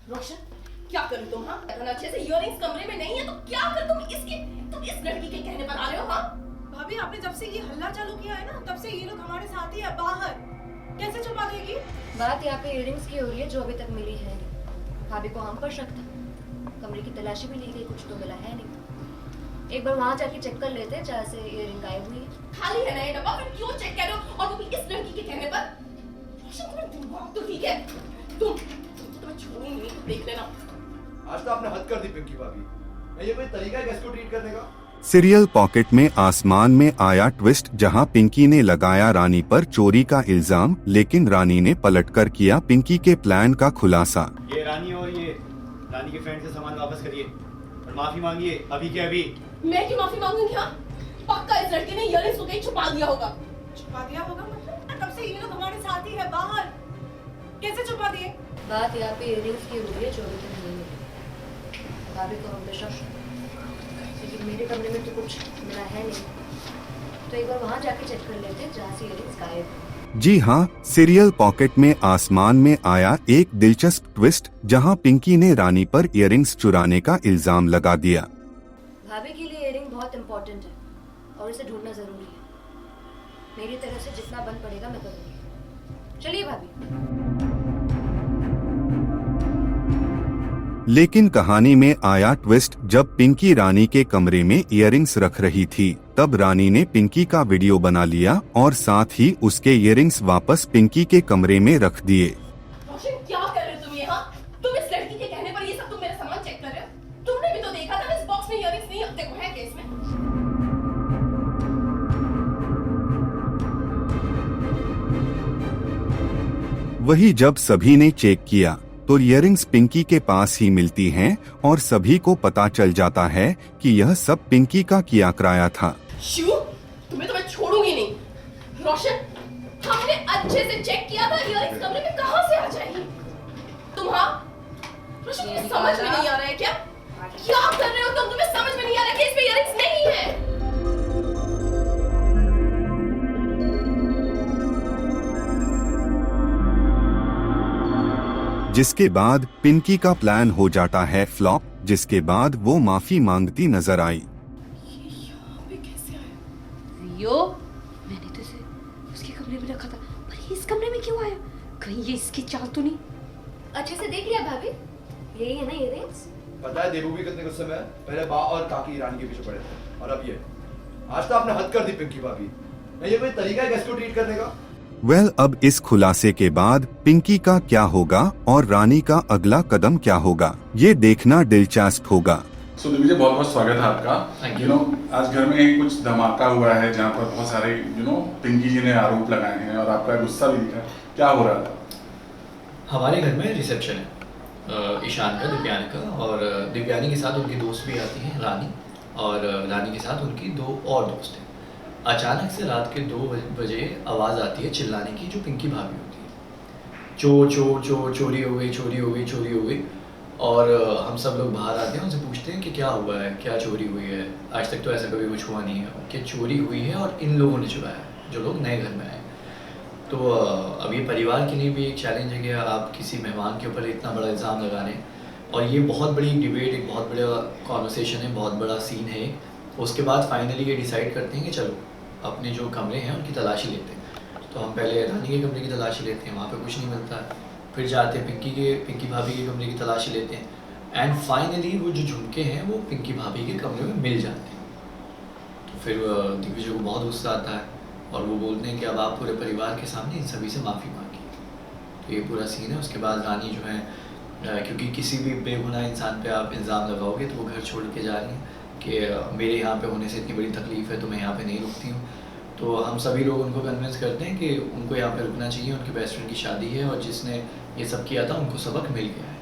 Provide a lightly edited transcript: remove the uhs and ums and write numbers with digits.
रोशन, क्या करूं तुम? हाँ, अच्छे से इयररिंग्स कमरे में नहीं है तो क्या कर तुम इस लड़की के कहने पर आ रहे हो? हाँ भाभी, आपने जब से ये हल्ला चालू किया है ना, तब से ये लोग हमारे साथ ही है बाहर। कैसे छुपा देगी? बात यहाँ पे इयररिंग्स की हो रही है जो अभी तक मिली है नहीं। भाभी को हम पर शक था, कमरे की तलाशी भी ली गई, कुछ तो मिला है नहीं। एक बार वहाँ जाके चेक कर लेते जहाँ से इयररिंग गायब हुई है। खाली है ना ये डब्बा, फिर क्यों चेक कर रहे हो? और वो भी इस लड़की के कहने पर? रोशन, तुम्हारा दिमाग तो ठीक है। तुम्हें छोड़ूंगी नहीं, तुम देख लेना। आज तो आपने हद कर दी पिंकी भाभी। ये कोई तरीका है गैस को ट्रीट करने का? सीरियल पॉकेट में आसमान में आया ट्विस्ट, जहां पिंकी ने लगाया रानी पर चोरी का इल्जाम, लेकिन रानी ने पलटकर किया पिंकी के प्लान का खुलासा। ये रानी और ये रानी के फ्रेंड से सामान वापस करिए और माफी मांगिए अभी के अभी। मैं क्यों माफी मांगूंगी? हाँ, पक्का इस लड़की ने इयररिंग्स को कहीं छुपा दिया होगा। छुपा दिया होगा मतलब? तब से ये लोग हमारे साथ ही है बाहर। कैसे छुपा दिए? बात यहाँ पे इयररिंग्स की हो रही है जो अभी तक नहीं मिली। भाभी को हम पे शक, लेकिन मेरे कमरे में तो कुछ मिला है नहीं। तो एक बार वहाँ जाके चेक कर लेते जहाँ से इयररिंग्स गायब है। जी हाँ, सीरियल पॉकेट में आसमान में आया एक दिलचस्प ट्विस्ट, जहां पिंकी ने रानी पर इयररिंग्स चुराने का इल्जाम लगा दिया। भाभी के लिए इयररिंग बहुत इम्पोर्टेंट है और इसे ढूंढना जरूरी है। मेरी तरफ से जितना बन पड़ेगा मैं करूँगी। चलिए भाभी। लेकिन कहानी में आया ट्विस्ट, जब पिंकी रानी के कमरे में इयररिंग्स रख रही थी, तब रानी ने पिंकी का वीडियो बना लिया और साथ ही उसके इयररिंग्स वापस पिंकी के कमरे में रख दिए। रोशन, क्या कर रहे हो तुम ये? हाँ, तुम इस लड़की के कहने पर ये सब तुम मेरा सामान चेक कर रहे हो? तुमने भी तो देखा था इस बॉक्स में इयररिंग्स नहीं है। देखो है केस में। वही जब सभी ने चेक किया तो इयररिंग्स पिंकी के पास ही मिलती हैं और सभी को पता चल जाता है कि यह सब पिंकी का किया कराया था। शिव, तुम्हें तो मैं छोड़ूंगी नहीं। रोशन, हमने अच्छे से चेक किया था, इयररिंग्स कमरे में कहाँ से आ जाएगी? तुम? हाँ रोशन, तुम्हें समझ में नहीं आ रहा है क्या? क्या कर रहे हो तुम? तुम्हें समझ में नहीं आ रहा कि इसमें इयररिंग्स नहीं है? जिसके बाद पिंकी का प्लान हो जाता है फ्लॉप, जिसके बाद वो माफी मांगती नजर आई। ये यहाँ पे कैसे आया? रियो, मैंने तो इसे उसके कमरे में रखा था, पर ये इस कमरे में क्यों आया? कहीं ये इसकी चाल तो नहीं? अच्छे से देख लिया भाभी? यही है ना इयररिंग्स? पता है देबू भी कितने गुस्से में है? पहले बा और काकी रानी के पीछे पड़े थे और अब ये। आज तो आपने हद कर दी पिंकी भाभी। ये कोई तरीका है गैस को ट्रीट करने का? अब इस खुलासे के बाद पिंकी का क्या होगा और रानी का अगला कदम क्या होगा, ये देखना दिलचस्प होगा। सो दिग्विजय, बहुत बहुत स्वागत है आपका। आज घर में कुछ धमाका हुआ है जहाँ पर बहुत सारे पिंकी जी ने आरोप लगाए हैं और आपका गुस्सा भी दिखा। क्या हो रहा था? हमारे घर में रिसेप्शन है ईशान का, दिव्यानी का, और दिव्यानी के साथ उनकी दोस्त भी आती हैं रानी, और रानी के साथ उनकी दो और दोस्त हैं। अचानक से रात के 2 बजे आवाज़ आती है चिल्लाने की, जो पिंकी भाभी होती है। चोर चोर चोर, चोरी हो गई, चोरी हो गई, चोरी हो गई। और हम सब लोग बाहर आते हैं, उनसे पूछते हैं कि क्या हुआ है, क्या चोरी हुई है। आज तक तो ऐसा कभी कुछ हुआ नहीं है कि चोरी हुई है और इन लोगों ने चुराया है, जो लोग नए घर में आए। तो अब ये परिवार के लिए भी एक चैलेंज है कि आप किसी मेहमान के ऊपर इतना बड़ा इल्ज़ाम लगा रहे हैं, और ये बहुत बड़ी डिबेट, एक बहुत बड़ा कॉन्वर्सेशन है, बहुत बड़ा सीन है। उसके बाद फाइनली ये डिसाइड करते हैं कि चलो अपने जो कमरे हैं उनकी तलाशी लेते हैं। तो हम पहले रानी के कमरे की तलाशी लेते हैं, वहाँ पे कुछ नहीं मिलता है। फिर जाते हैं पिंकी भाभी के कमरे की तलाशी लेते हैं, एंड फाइनली वो जो झुमके हैं वो पिंकी भाभी के कमरे में मिल जाते हैं। तो फिर दिग्विजय को बहुत गुस्सा आता है और वो बोलते हैं कि अब आप पूरे परिवार के सामने इन सभी से माफ़ी मांगिए। तो ये पूरा सीन है। उसके बाद रानी जो है, क्योंकि किसी भी बेगुनाह इंसान पे आप इल्ज़ाम लगाओगे तो वो घर छोड़ के जा रही हैं कि मेरे यहाँ पे होने से इतनी बड़ी तकलीफ़ है तो मैं यहाँ पे नहीं रुकती हूँ। तो हम सभी लोग उनको कन्विंस करते हैं कि उनको यहाँ पे रुकना चाहिए, उनके बेस्ट फ्रेंड की शादी है और जिसने ये सब किया था उनको सबक मिल गया है।